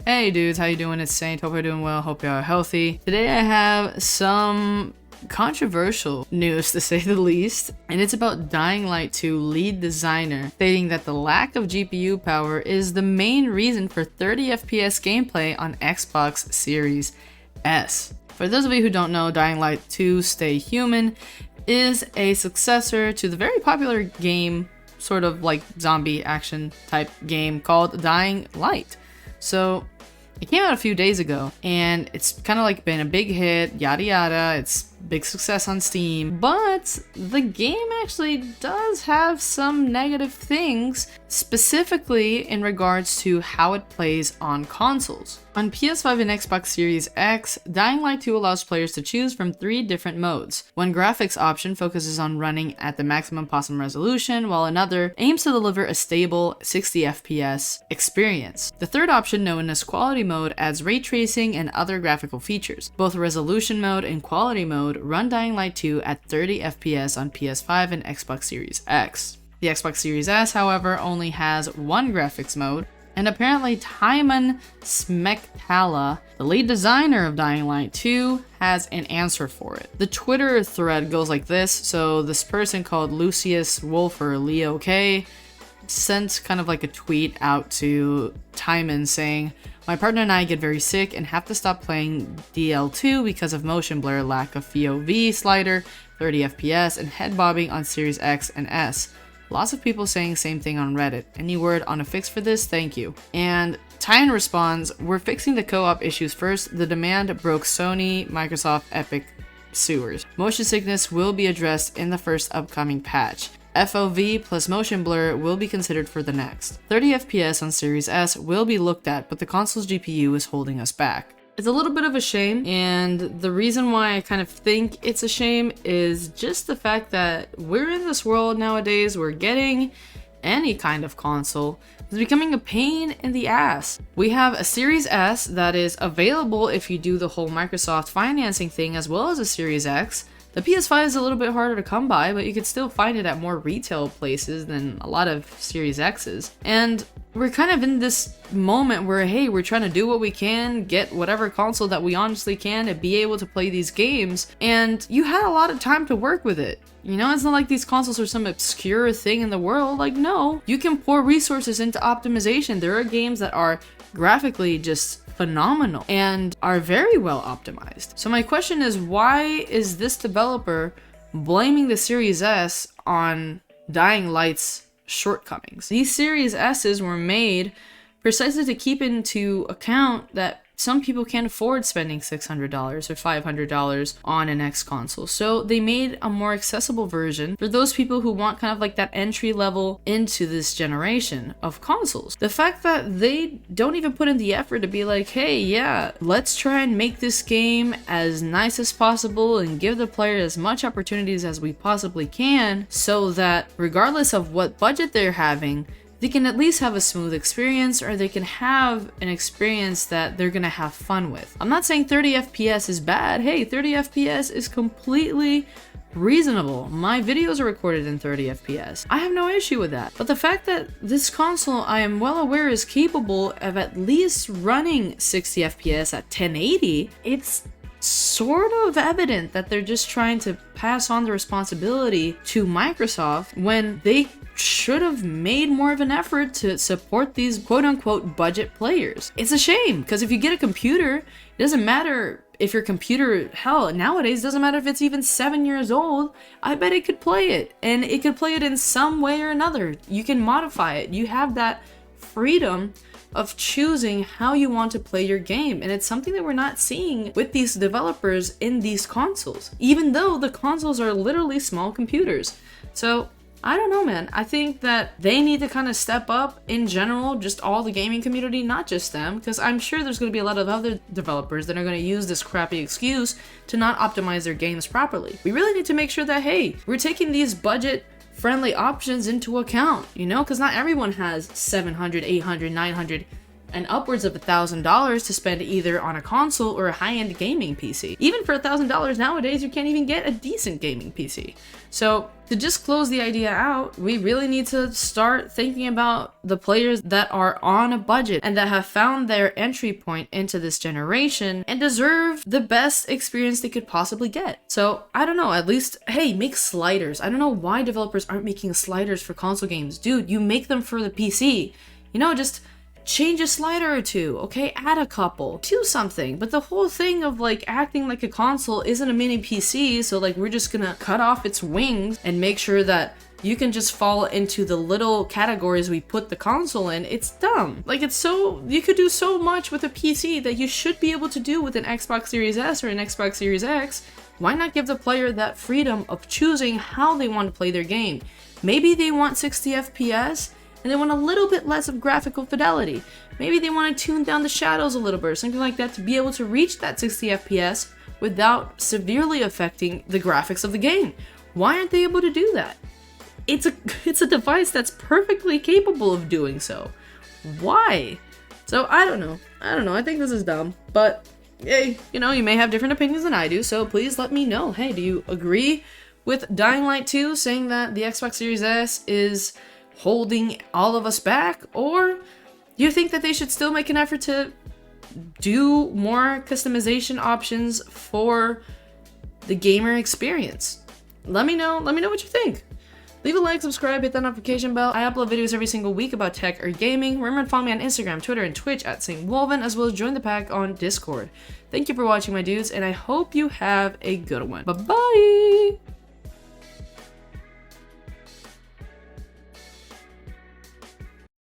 Hey dudes, how you doing? It's Saint. Hope you're doing well. Hope you're healthy. Today I have some controversial news to say the least, and it's about Dying Light 2 lead designer stating that the lack of GPU power is the main reason for 30 FPS gameplay on Xbox Series S. For those of you who don't know, Dying Light 2 Stay Human is a successor to the very popular game, sort of like zombie action type game called Dying Light. So it came out a few days ago and it's kind of like been a big hit, yada yada. It's big success on Steam, but the game actually does have some negative things, specifically in regards to how it plays on consoles. On PS5 and Xbox Series X, Dying Light 2 allows players to choose from 3 different modes. One graphics option focuses on running at the maximum possible resolution, while another aims to deliver a stable 60 FPS experience. The third option, known as quality mode, adds ray tracing and other graphical features. Both resolution mode and quality mode run Dying Light 2 at 30 FPS on PS5 and Xbox Series X. The Xbox Series S, however, only has one graphics mode, and apparently Timon Smektala, the lead designer of Dying Light 2, has an answer for it. The Twitter thread goes like this. So this person called Lucius Wolf or Leo K sent kind of like a tweet out to Timon saying, "My partner and I get very sick and have to stop playing DL2 because of motion blur, lack of FOV slider, 30 FPS, and head bobbing on Series X and S. Lots of people saying same thing on Reddit. Any word on a fix for this? Thank you." And Tyne responds, "We're fixing the co-op issues first. The demand broke Sony, Microsoft, Epic sewers. Motion sickness will be addressed in the first upcoming patch. FOV plus motion blur will be considered for the next. 30 FPS on Series S will be looked at, but the console's GPU is holding us back." It's a little bit of a shame, and the reason why I kind of think it's a shame is just the fact that we're in this world nowadays where getting any kind of console is becoming a pain in the ass. We have a Series S that is available if you do the whole Microsoft financing thing, as well as a Series X. The PS5 is a little bit harder to come by, but you could still find it at more retail places than a lot of Series X's. And we're kind of in this moment where, hey, we're trying to do what we can, get whatever console that we honestly can to be able to play these games. And you had a lot of time to work with it. You know, it's not like these consoles are some obscure thing in the world. Like, no, you can pour resources into optimization. There are games that are graphically just phenomenal and are very well optimized. So my question is, why is this developer blaming the Series S on Dying Light's shortcomings? These Series S's were made precisely to keep into account that some people can't afford spending $600 or $500 on an X console. So they made a more accessible version for those people who want kind of like that entry level into this generation of consoles. The fact that they don't even put in the effort to be like, hey, yeah, let's try and make this game as nice as possible and give the player as much opportunities as we possibly can, so that regardless of what budget they're having, they can at least have a smooth experience, or they can have an experience that they're gonna have fun with. I'm not saying 30 FPS is bad. Hey, 30 FPS is completely reasonable. My videos are recorded in 30 FPS. I have no issue with that. But the fact that this console, I am well aware, is capable of at least running 60 FPS at 1080, it's sort of evident that they're just trying to pass on the responsibility to Microsoft when they should have made more of an effort to support these quote-unquote budget players. It's a shame, because if you get a computer, it doesn't matter if your computer, hell, nowadays, doesn't matter if it's even 7 years old, I bet it could play it, and it could play it in some way or another. You can modify it. You have that freedom of choosing how you want to play your game, and it's something that we're not seeing with these developers in these consoles, even though the consoles are literally small computers. So I don't know, man. I think that they need to kind of step up in general, just all the gaming community, not just them, because I'm sure there's going to be a lot of other developers that are going to use this crappy excuse to not optimize their games properly. We really need to make sure that, hey, we're taking these budget friendly options into account, you know, because not everyone has $700, $800, $900 and upwards of $1,000 to spend either on a console or a high-end gaming PC. Even for $1,000 nowadays, you can't even get a decent gaming PC. So to just close the idea out, we really need to start thinking about the players that are on a budget and that have found their entry point into this generation and deserve the best experience they could possibly get. So I don't know, at least, hey, make sliders. I don't know why developers aren't making sliders for console games. Dude, you make them for the PC. You know, just change a slider or two, okay? Add a couple, do something. But the whole thing of like acting like a console isn't a mini PC, so like we're just gonna cut off its wings and make sure that you can just fall into the little categories we put the console in. It's dumb. Like, it's so, you could do so much with a PC that you should be able to do with an Xbox Series S or an Xbox Series X. Why not give the player that freedom of choosing how they want to play their game? Maybe they want 60 FPS and they want a little bit less of graphical fidelity. Maybe they want to tune down the shadows a little bit or something like that to be able to reach that 60 FPS without severely affecting the graphics of the game. Why aren't they able to do that? It's a device that's perfectly capable of doing so. Why? So I don't know. I think this is dumb. But hey, you know, you may have different opinions than I do, so please let me know. Hey, do you agree with Dying Light 2 saying that the Xbox Series S is holding all of us back? Or do you think that they should still make an effort to do more customization options for the gamer experience? Let me know what you think. Leave a like, subscribe, hit that notification bell. I upload videos every single week about tech or gaming. Remember to follow me on Instagram, Twitter, and Twitch at StWolven, as well as join the pack on Discord. Thank you for watching, my dudes, and I hope you have a good one. Bye-bye!